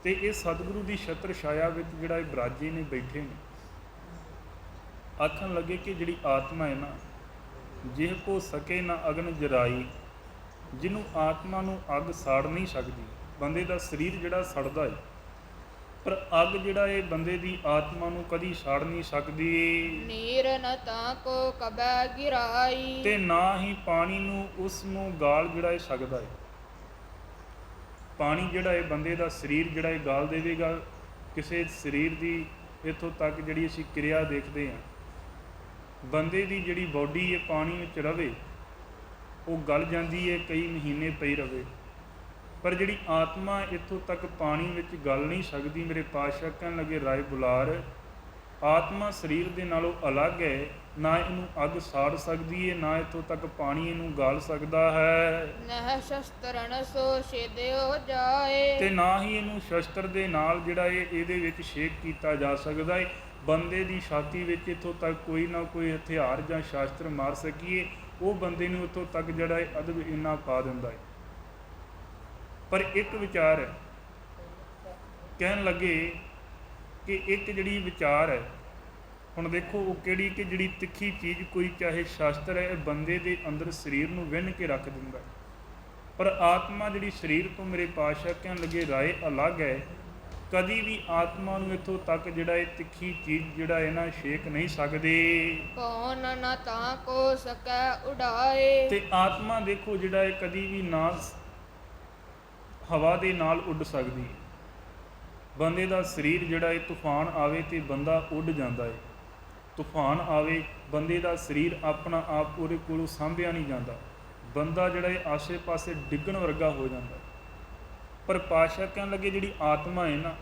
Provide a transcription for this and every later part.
ਤੇ ਇਹ ਸਤਿਗੁਰੂ ਦੀ ਛਤਰ ਛਾਇਆ ਵਿੱਚ ਜਿਹੜਾ ਇਹ ਬਰਾਜੀ ਨੇ ਬੈਠੇ ਨੇ, ਆਖਣ ਲੱਗੇ ਕਿ ਜਿਹੜੀ ਆਤਮਾ ਹੈ ਨਾ, ਜਿਹ ਕੋ ਸਕੇ ਨਾ ਅਗਨ ਜਰਾਈ, ਜਿਹਨੂੰ ਆਤਮਾ ਨੂੰ ਅੱਗ ਸਾੜ ਨਹੀਂ ਸਕਦੀ। ਬੰਦੇ ਦਾ ਸਰੀਰ ਜਿਹੜਾ ਸੜਦਾ ਹੈ, ਪਰ ਅੱਗ ਜਿਹੜਾ ਇਹ ਬੰਦੇ ਦੀ ਆਤਮਾ ਨੂੰ ਕਦੀ ਸਾੜ ਨਹੀਂ ਸਕਦੀ। ਨੀਰ ਨ ਤਾਂ ਕੋ ਕਬੈ ਗਿਰਾਈ, ਤੇ ਨਾ ਹੀ ਪਾਣੀ ਨੂੰ ਉਸ ਨੂੰ ਗਾਲ ਜਿਹੜਾ ਇਹ ਸਕਦਾ ਹੈ। ਪਾਣੀ ਜਿਹੜਾ ਇਹ ਬੰਦੇ ਦਾ ਸਰੀਰ ਜਿਹੜਾ ਇਹ ਗਾਲ ਦੇਵੇਗਾ। ਕਿਸੇ ਸਰੀਰ ਦੀ ਇੱਥੋਂ ਤੱਕ ਜਿਹੜੀ ਅਸੀਂ ਕਿਰਿਆ ਦੇਖਦੇ ਹਾਂ, ਬੰਦੇ ਦੀ ਜਿਹੜੀ ਬੋਡੀ ਇਹ ਪਾਣੀ ਵਿੱਚ ਰਵੇ, ਉਹ ਗਲ ਜਾਂਦੀ ਹੈ, ਕਈ ਮਹੀਨੇ ਪਈ ਰਵੇ। ਪਰ ਜਿਹੜੀ ਆਤਮਾ ਇੱਥੋਂ ਤੱਕ ਪਾਣੀ ਵਿੱਚ ਗਲ ਨਹੀਂ ਸਕਦੀ। ਮੇਰੇ ਪਾਤਸ਼ਾਹ ਕਹਿਣ ਲੱਗੇ, ਰਾਏ ਬੁਲਾਰ, ਆਤਮਾ ਸਰੀਰ ਦੇ ਨਾਲੋਂ ਅਲੱਗ ਹੈ, ਨਾ ਇਹਨੂੰ ਅੱਗ ਸਾੜ ਸਕਦੀ ਹੈ, ਨਾ ਇੱਥੋਂ ਤੱਕ ਪਾਣੀ ਇਹਨੂੰ ਗਾਲ ਸਕਦਾ ਹੈ। ਨਹਿ ਸ਼ਸਤਰਨ ਸੋ ਛੇਦਿਓ ਜਾਏ, ਤੇ ਨਾ ਹੀ ਇਹਨੂੰ ਸ਼ਸਤਰ ਦੇ ਨਾਲ ਜਿਹੜਾ ਇਹਦੇ ਵਿੱਚ ਛੇਕ ਕੀਤਾ ਜਾ ਸਕਦਾ ਹੈ। ਬੰਦੇ ਦੀ ਛਾਤੀ ਵਿੱਚ ਇੱਥੋਂ ਤੱਕ ਕੋਈ ਨਾ ਕੋਈ ਹਥਿਆਰ ਜਾਂ ਸ਼ਾਸਤਰ ਮਾਰ ਸਕੀਏ, ਉਹ ਬੰਦੇ ਨੂੰ ਇੱਥੋਂ ਤੱਕ ਜਿਹੜਾ ਹੈ ਅਦਬ ਇੰਨਾ ਪਾ ਦਿੰਦਾ ਹੈ। ਪਰ ਇੱਕ ਵਿਚਾਰ ਹੈ, ਕਹਿਣ ਲੱਗੇ ਕਿ ਇੱਕ ਜਿਹੜੀ ਵਿਚਾਰ ਹੈ, ਹੁਣ ਦੇਖੋ ਉਹ ਕਿਹੜੀ, ਕਿ ਜਿਹੜੀ ਤਿੱਖੀ ਚੀਜ਼ ਕੋਈ ਚਾਹੇ ਸ਼ਾਸਤਰ ਹੈ, ਇਹ ਬੰਦੇ ਦੇ ਅੰਦਰ ਸਰੀਰ ਨੂੰ ਵਿੰਨ ਕੇ ਰੱਖ ਦਿੰਦਾ ਹੈ। ਪਰ ਆਤਮਾ ਜਿਹੜੀ ਸਰੀਰ ਤੋਂ, ਮੇਰੇ ਪਾਤਸ਼ਾਹ ਕਹਿਣ ਲੱਗੇ, ਰਾਏ ਅਲੱਗ ਹੈ, ਕਦੀ ਵੀ ਆਤਮਾ ਨੂੰ ਇੱਥੋਂ ਤੱਕ ਜਿਹੜਾ ਇਹ ਤਿੱਖੀ ਚੀਜ਼ ਜਿਹੜਾ ਇਹ ਨਾ ਛੇਕ ਨਹੀਂ ਸਕਦੇ। ਕੌਣ ਨ ਤਾਂ ਕੋ ਸਕੈ ਉਡਾਏ, ਤੇ ਆਤਮਾ ਦੇਖੋ ਜਿਹੜਾ ਇਹ ਕਦੀ ਵੀ ਨਾ ਹਵਾ ਦੇ ਨਾਲ ਉੱਡ ਸਕਦੀ ਹੈ। ਬੰਦੇ ਦਾ ਸਰੀਰ ਜਿਹੜਾ ਇਹ ਤੂਫਾਨ ਆਵੇ ਤੇ ਬੰਦਾ ਉੱਡ ਜਾਂਦਾ ਹੈ। ਤੂਫਾਨ ਆਵੇ, ਬੰਦੇ ਦਾ ਸਰੀਰ ਆਪਣਾ ਆਪ ਉਹਦੇ ਕੋਲੋਂ ਸਾਂਭਿਆ ਨਹੀਂ ਜਾਂਦਾ, ਬੰਦਾ ਜਿਹੜਾ ਇਹ ਆਸੇ ਪਾਸੇ ਡਿੱਗਣ ਵਰਗਾ ਹੋ ਜਾਂਦਾ। ਪਰ ਪਾਤਸ਼ਾਹ ਕਹਿਣ ਲੱਗੇ, ਜਿਹੜੀ ਆਤਮਾ ਹੈ ਨਾ,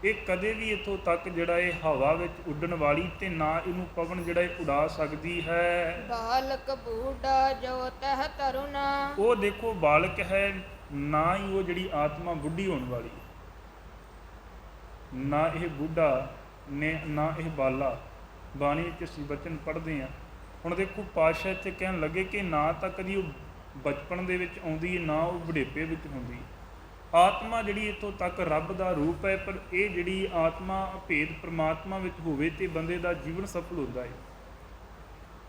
ਇਹ ਕਦੇ ਵੀ ਇੱਥੋਂ ਤੱਕ ਜਿਹੜਾ ਇਹ ਹਵਾ ਵਿੱਚ ਉੱਡਣ ਵਾਲੀ, ਤੇ ਨਾ ਇਹਨੂੰ ਪਵਨ ਜਿਹੜਾ ਇਹ ਉਡਾ ਸਕਦੀ ਹੈ। ਬਾਲਕ ਬੂਢਾ ਜੋ ਤਹ ਤਰੁਣਾ, ਉਹ ਦੇਖੋ ਬਾਲਕ ਹੈ, ਨਾ ਹੀ ਉਹ ਜਿਹੜੀ ਆਤਮਾ ਬੁੱਢੀ ਹੋਣ ਵਾਲੀ, ਨਾ ਇਹ ਬੁੱਢਾ ਨੇ, ਨਾ ਇਹ ਬਾਲਾ। ਬਾਣੀ ਵਿੱਚ ਅਸੀਂ ਬਚਨ ਪੜ੍ਹਦੇ ਹਾਂ। ਹੁਣ ਦੇਖੋ ਪਾਤਸ਼ਾਹ ਇੱਥੇ ਕਹਿਣ ਲੱਗੇ ਕਿ ਨਾ ਤਾਂ ਕਦੀ ਉਹ ਬਚਪਨ ਦੇ ਵਿੱਚ ਆਉਂਦੀ ਹੈ, ਨਾ ਉਹ ਬੁਢੇਪੇ ਵਿੱਚ ਹੁੰਦੀ ਹੈ। ਆਤਮਾ ਜਿਹੜੀ ਇੱਥੋਂ ਤੱਕ ਰੱਬ ਦਾ ਰੂਪ ਹੈ, ਪਰ ਇਹ ਜਿਹੜੀ ਆਤਮਾ ਭੇਦ ਪ੍ਰਮਾਤਮਾ ਵਿੱਚ ਹੋਵੇ ਤੇ ਬੰਦੇ ਦਾ ਜੀਵਨ ਸਫਲ ਹੁੰਦਾ ਹੈ।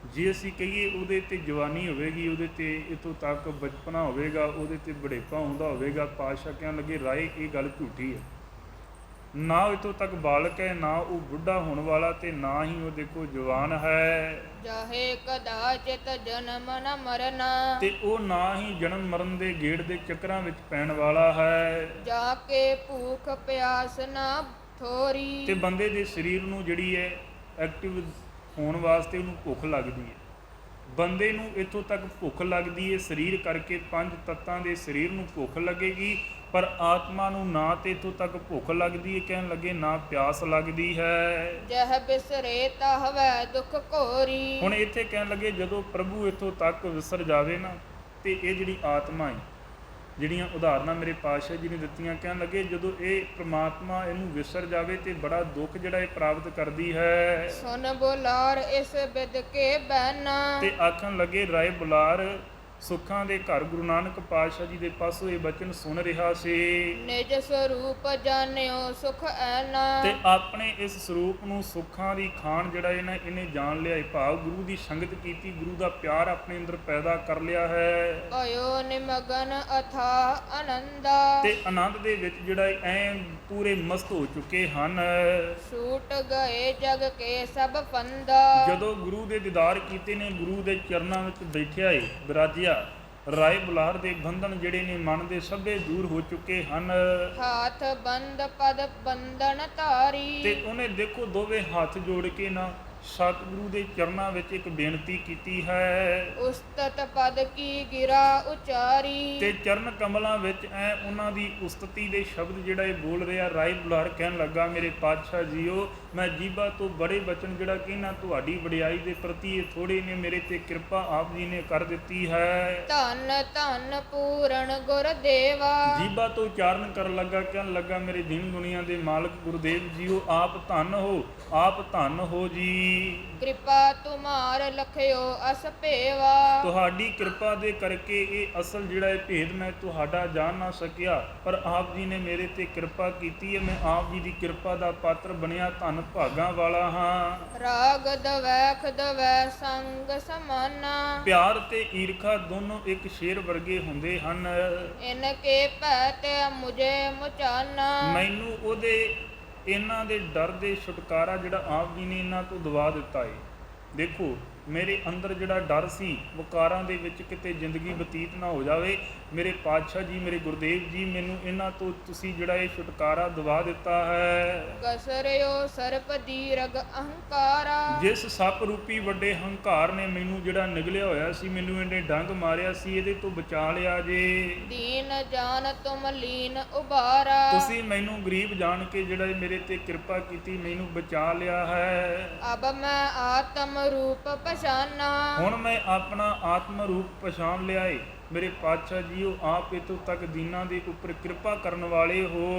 ਜੇ ਅਸੀਂ ਕਹੀਏ ਉਹਦੇ 'ਤੇ ਜਵਾਨੀ ਹੋਵੇਗੀ, ਉਹਦੇ 'ਤੇ ਇੱਥੋਂ ਤੱਕ ਬਚਪਨਾ ਹੋਵੇਗਾ, ਉਹਦੇ 'ਤੇ ਬੁਢੇਪਾ ਹੁੰਦਾ ਹੋਵੇਗਾ, ਪਾਤਸ਼ਾਹ ਕਹਿਣ ਲੱਗੇ, ਰਾਏ ਇਹ ਗੱਲ ਝੂਠੀ ਹੈ। ਨਾ ਇੱਥੋਂ ਤੱਕ ਬਾਲਕ ਹੈ, ਨਾ ਉਹ ਬੁੱਢਾ ਹੋਣ ਵਾਲਾ, ਤੇ ਨਾ ਹੀ ਉਹ ਦੇਖੋ ਜਵਾਨ ਹੈ। ਜਾਹੇ ਕਦਾਚਿਤ ਜਨਮ ਨ ਮਰਨਾ, ਤੇ ਉਹ ਨਾ ਹੀ ਜਨਮ ਮਰਨ ਦੇ ਗੇੜ ਦੇ ਚੱਕਰਾਂ ਵਿੱਚ ਪੈਣ ਵਾਲਾ ਹੈ। ਜਾ ਕੇ ਭੂਖ ਪਿਆਸ ਨਾ ਥੋਰੀ, ਤੇ ਬੰਦੇ ਦੇ ਸਰੀਰ ਨੂੰ ਜਿਹੜੀ ਹੈ ਐਕਟਿਵ ਹੋਣ ਵਾਸਤੇ ਉਹਨੂੰ ਭੁੱਖ ਲੱਗਦੀ ਹੈ। ਬੰਦੇ ਨੂੰ ਇੱਥੋਂ ਤੱਕ ਭੁੱਖ ਲੱਗਦੀ ਹੈ ਸਰੀਰ ਕਰਕੇ, 5 ਤੱਤਾਂ ਦੇ ਸਰੀਰ ਨੂੰ ਭੁੱਖ ਲੱਗੇਗੀ, ਪਰ ਆਤਮਾ ਨੂੰ ਨਾ ਤੇ ਇੱਥੋਂ ਤੱਕ ਭੁੱਖ ਲੱਗਦੀ ਹੈ, ਕਹਿਣ ਲੱਗੇ, ਨਾ ਪਿਆਸ ਲੱਗਦੀ ਹੈ। ਜਹ ਬਿਸਰੇ ਤਹਵੈ ਦੁਖ ਘੋਰੀ, ਹੁਣ ਇੱਥੇ ਕਹਿਣ ਲੱਗੇ, ਜਦੋਂ ਪ੍ਰਭੂ ਇੱਥੋਂ ਤੱਕ ਵਿਸਰ ਜਾਵੇ ਨਾ, ਤੇ ਇਹ ਜਿਹੜੀ ਆਤਮਾ ਹੈ, ਜਿਹੜੀਆਂ ਉਦਾਹਰਨਾਂ ਮੇਰੇ ਪਾਤਸ਼ਾਹ ਜੀ ਨੇ ਦਿੱਤੀਆਂ, ਕਹਿਣ ਲੱਗੇ ਜਦੋਂ ਇਹ ਪ੍ਰਮਾਤਮਾ ਇਹਨੂੰ ਵਿਸਰ ਜਾਵੇ ਤੇ ਬੜਾ ਦੁੱਖ ਜਿਹੜਾ ਇਹ ਪ੍ਰਾਪਤ ਕਰਦੀ ਹੈ। ਸੁਨ ਬੁਲਾਰ ਇਸ ਬਿਦ ਕੇ ਬਹਿਨਾ, ਤੇ ਆਖਣ ਲੱਗੇ, ਰਾਏ ਬੁਲਾਰ ਸੁੱਖਾਂ ਦੇ ਘਰ ਗੁਰੂ ਨਾਨਕ ਪਾਤਸ਼ਾਹ ਜੀ ਦੇ ਪਾਸੋਂ ਇਹ ਬਚਨ ਸੁਣ ਰਿਹਾ ਸੀ। ਨਿਜ ਸਰੂਪ ਜਾਣਿਓ ਸੁਖ ਐਨਾ, ਤੇ ਆਪਣੇ ਇਸ ਸਰੂਪ ਨੂੰ, ਸੁੱਖਾਂ ਦੀ ਖਾਣ ਜਿਹੜਾ ਇਹਨੇ ਜਾਣ ਲਿਆ, ਭਾਵ ਗੁਰੂ ਦੀ ਸੰਗਤ ਕੀਤੀ, ਗੁਰੂ ਦਾ ਪਿਆਰ ਆਪਣੇ ਅੰਦਰ ਪੈਦਾ ਕਰ ਲਿਆ ਹੈ। ਭਇਓ ਨਿਮਗਨ ਅਥਾ ਆਨੰਦਾ, ਤੇ ਆਨੰਦ ਦੇ ਵਿੱਚ ਜਿਹੜਾ ਐ ਪੂਰੇ ਮਸਤ ਹੋ ਚੁੱਕੇ ਹਨ। ਛੂਟ ਗਏ ਜਗ ਕੇ ਸਭ ਫੰਦਾ, ਜਦੋਂ ਗੁਰੂ ਦੇ ਦੀਦਾਰ ਕੀਤੇ ਨੇ, ਗੁਰੂ ਦੇ ਚਰਨਾਂ ਵਿੱਚ ਬੈਠਿਆ ਏ, ਬਿਰਾਜਿਆ, ਰਾਏ ਬੁਲਾਰ ਦੇ ਬੰਧਨ ਜਿਹੜੇ ਨੇ ਮਨ ਦੇ ਸਭੇ ਦੂਰ ਹੋ ਚੁੱਕੇ ਹਨ। ਹਾਥ ਬੰਦ ਪਦ ਬੰਧਨ ਧਾਰੀ, ਤੇ ਉਹਨੇ ਦੇਖੋ ਦੋਵੇਂ ਹੱਥ ਜੋੜ ਕੇ ਨਾ ਸਤਿਗੁਰੂ ਦੇ ਚਰਨਾਂ ਵਿੱਚ ਇੱਕ ਬੇਨਤੀ ਕੀਤੀ ਹੈ। ਉਸਤਤ ਪਦ ਕੀ ਗਿਰਾ ਉਚਾਰੀ, ਤੇ ਚਰਨ ਕਮਲਾਂ ਵਿੱਚ ਐ ਉਹਨਾਂ ਦੀ ਉਸਤਤੀ ਦੇ ਸ਼ਬਦ ਜਿਹੜਾ ਇਹ ਬੋਲ ਰਿਹਾ। ਰਾਏ ਬੁਲਾਰ ਕਹਿਣ ਲੱਗਾ, ਮੇਰੇ ਪਾਤਸ਼ਾਹ ਜੀਓ, ਮੈਂ ਜੀਭਾ ਤੋਂ ਬੜੇ ਬਚਨ ਜਿਹੜਾ ਕਹਿਣਾ, ਤੁਹਾਡੀ ਵਡਿਆਈ ਦੇ ਪ੍ਰਤੀ ਇਹ ਥੋੜੇ ਨੇ, ਮੇਰੇ ਤੇ ਕਿਰਪਾ ਆਪ ਜੀ ਨੇ ਕਰ ਦਿੱਤੀ ਹੈ। ਧੰਨ ਧੰਨ ਪੂਰਨ ਗੁਰਦੇਵਾ, ਜੀਭਾ ਤੋਂ ਉਚਾਰਨ ਕਰਨ ਲੱਗਾ, ਕਹਿਣ ਲੱਗਾ, ਮੇਰੇ ਦੀਨ ਦੁਨੀਆ ਦੇ ਮਾਲਕ ਗੁਰਦੇਵ ਜੀਓ, ਆਪ ਧੰਨ ਹੋ, ਆਪ ਧੰਨ ਹੋ ਜੀ। ਕਿਰਪਾ ਤੁਮਾਰ ਲਖਿਓ ਅਸ ਭੇਵਾ। ਤੁਹਾਡੀ ਕਿਰਪਾ ਦੇ ਕਰਕੇ ਇਹ ਅਸਲ ਜਿਹੜਾ ਇਹ ਭੇਦ ਮੈਂ ਤੁਹਾਡਾ ਜਾਣ ਨਾ ਸਕਿਆ, ਪਰ ਆਪ ਜੀ ਨੇ ਮੇਰੇ ਤੇ ਕਿਰਪਾ ਕੀਤੀ ਹੈ। ਮੈਂ ਆਪ ਜੀ ਦੀ ਕਿਰਪਾ ਦਾ ਪਾਤਰ ਬਣਿਆ, ਧੰਨ ਭਾਗਾਂ ਵਾਲਾ ਹਾਂ। ਰਾਗ ਦਵੈ ਖਦਵੈ ਸੰਗ ਸਮਾਨਾ। ਪਿਆਰ ਤੇ ਈਰਖਾ ਦੋਨੋਂ ਇੱਕ ਸ਼ੇਰ ਵਰਗੇ ਹੁੰਦੇ ਹਨ। ਇਨ ਕੇ ਭੈ ਤੇ ਮੁਝੇ ਮੁਚਾਨਾ। ਮੈਨੂੰ ਉਹਦੇ ਇਹਨਾਂ ਦੇ ਡਰ ਦੇ ਛੁਟਕਾਰਾ ਜਿਹੜਾ ਆਪ ਜੀ ਨੇ ਇਹਨਾਂ ਤੋਂ ਦਵਾ ਦਿੱਤਾ ਏ। ਦੇਖੋ ਮੇਰੇ ਅੰਦਰ ਜਿਹੜਾ ਡਰ ਸੀ ਵਕਾਰਾਂ ਦੇ ਵਿੱਚ ਕਿਤੇ ਜ਼ਿੰਦਗੀ ਬਤੀਤ ਨਾ ਹੋ ਜਾਵੇ, ਮੇਰੇ ਪਾਤਸ਼ਾਹ ਜੀ ਮੇਰੇ ਗੁਰਦੇਵ ਜੀ ਮੈਨੂੰ ਇਹਨਾਂ ਤੋਂ ਤੁਸੀਂ ਜਿਹੜਾ ਇਹ ਛੁਟਕਾਰਾ ਦਵਾ ਦਿੱਤਾ ਹੈ। ਕਸਰਿਓ ਸਰਪ ਦੀਰਗ ਅਹੰਕਾਰਾ। ਜਿਸ ਸੱਪ ਰੂਪੀ ਵੱਡੇ ਹੰਕਾਰ ਨੇ ਮੈਨੂੰ ਜਿਹੜਾ ਨਿਗਲਿਆ ਹੋਇਆ ਸੀ, ਮੈਨੂੰ ਇਹਨੇ ਡੰਗ ਮਾਰਿਆ ਸੀ, ਇਹਦੇ ਤੋਂ ਬਚਾ ਲਿਆ ਜੇ। ਦੀਨ ਜਾਨ ਤੁਮ ਲੀਨ ਉਬਾਰਾ। ਤੁਸੀਂ ਮੈਨੂੰ ਗਰੀਬ ਜਾਣ ਕੇ ਜਿਹੜਾ ਇਹ ਮੇਰੇ ਤੇ ਕਿਰਪਾ ਕੀਤੀ, ਮੈਨੂੰ ਬਚਾ ਲਿਆ ਹੈ। ਅਬ ਮੈਂ ਆਤਮ ਰੂਪ ਪਛਾਨਾ। ਹੁਣ ਮੈਂ ਆਪਣਾ ਆਤਮ ਰੂਪ ਪਛਾਣ ਲਿਆ ਏ। ਮੇਰੇ ਪਾਤਸ਼ਾਹ ਜੀਓ ਆਪ ਇਤੋਂ ਤੱਕ ਦੀਨਾਂ ਦੇ ਉੱਪਰ ਕਿਰਪਾ ਕਰਨ ਵਾਲੇ ਹੋ।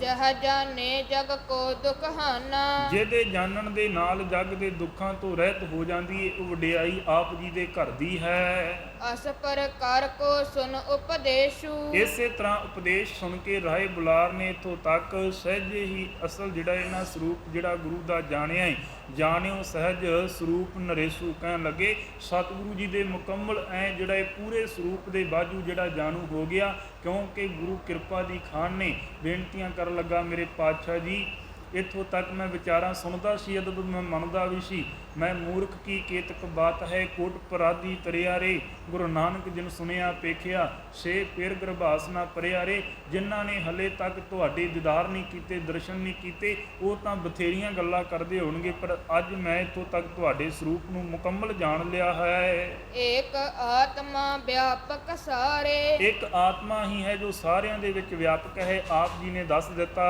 ਜਹ ਜਾਣੇ ਜਗ ਕੋ ਦੁਖ ਹਾਨਾ। ਜਿਹਦੇ ਜਾਣਨ ਦੇ ਨਾਲ ਜਗ ਦੇ ਦੁੱਖਾਂ ਤੋਂ ਰਹਿਤ ਹੋ ਜਾਂਦੀ ਏ, ਉਹ ਵਡਿਆਈ ਆਪ ਜੀ ਦੇ ਘਰ ਦੀ ਹੈ। ਅਸ ਪ੍ਰਕਾਰ ਕੋ ਸੁਨ ਉਪਦੇਸ਼ੂ। ਇਸੇ ਤਰ੍ਹਾਂ ਉਪਦੇਸ਼ ਸੁਣ ਕੇ ਰਾਏ ਬੁਲਾਰ ਨੇ ਇਥੋਂ ਤੱਕ ਸਹਿਜੇ ਹੀ ਅਸਲ ਜਿਹੜਾ ਇਹਨਾਂ ਸਰੂਪ ਜਿਹੜਾ ਗੁਰੂ ਦਾ ਜਾਣਿਆ ਏ, ਜਾਣਿਓ ਸਹਿਜ ਸਰੂਪ ਨਰੇਸੂ ਕਹਿਣ ਲੱਗੇ। ਸਤਿਗੁਰੂ ਜੀ ਦੇ ਮੁਕੰਮਲ ਐ ਜਿਹੜਾ ਇਹ ਪੂਰੇ ਸਰੂਪ ਦੇ ਬਾਝੂ ਜਿਹੜਾ ਜਾਣੂ ਹੋ ਗਿਆ, ਕਿਉਂਕਿ ਗੁਰੂ ਕਿਰਪਾ ਦੀ ਖਾਨ ਨੇ ਬੇਨਤੀਆਂ ਕਰਨ ਲੱਗਾ, ਮੇਰੇ ਪਾਤਸ਼ਾਹ ਜੀ ਇੱਥੋਂ ਤੱਕ ਮੈਂ ਵਿਚਾਰਾਂ ਸੁਣਦਾ ਸੀ, ਅਦਬ ਮੈਂ ਮੰਨਦਾ ਵੀ ਸੀ। ਮੈਂ ਮੂਰਖ ਕੀ ਕੇਤਕ ਬਾਤ ਹੈ, ਕੋਟ ਪਰਾਧੀ ਤਰਿਆਰੇ। ਗੁਰੂ ਨਾਨਕ ਜਿਨ ਸੁਣਿਆ ਪੇਖਿਆ, ਸੇ ਪੇਰ ਗਰਭਾਸ ਨਾ ਪਰਿਆਰੇ। ਜਿਨ੍ਹਾਂ ਨੇ ਹਲੇ ਤੱਕ ਤੁਹਾਡੇ ਦੀਦਾਰ ਨਹੀਂ ਕੀਤੇ, ਦਰਸ਼ਨ ਨਹੀਂ ਕੀਤੇ, ਉਹ ਤਾਂ ਬਥੇਰੀਆਂ ਗੱਲਾਂ ਕਰਦੇ ਹੋਣਗੇ, ਪਰ ਅੱਜ ਮੈਂ ਇੱਥੋਂ ਤੱਕ ਤੁਹਾਡੇ ਸਰੂਪ ਨੂੰ ਮੁਕੰਮਲ ਜਾਣ ਲਿਆ ਹੈ। ਏਕ ਆਤਮਾ ਵਿਆਪਕ ਸਾਰੇ। ਇੱਕ ਆਤਮਾ ਹੀ ਹੈ ਜੋ ਸਾਰਿਆਂ ਦੇ ਵਿੱਚ ਵਿਆਪਕ ਹੈ, ਆਪ ਜੀ ਨੇ ਦੱਸ ਦਿੱਤਾ।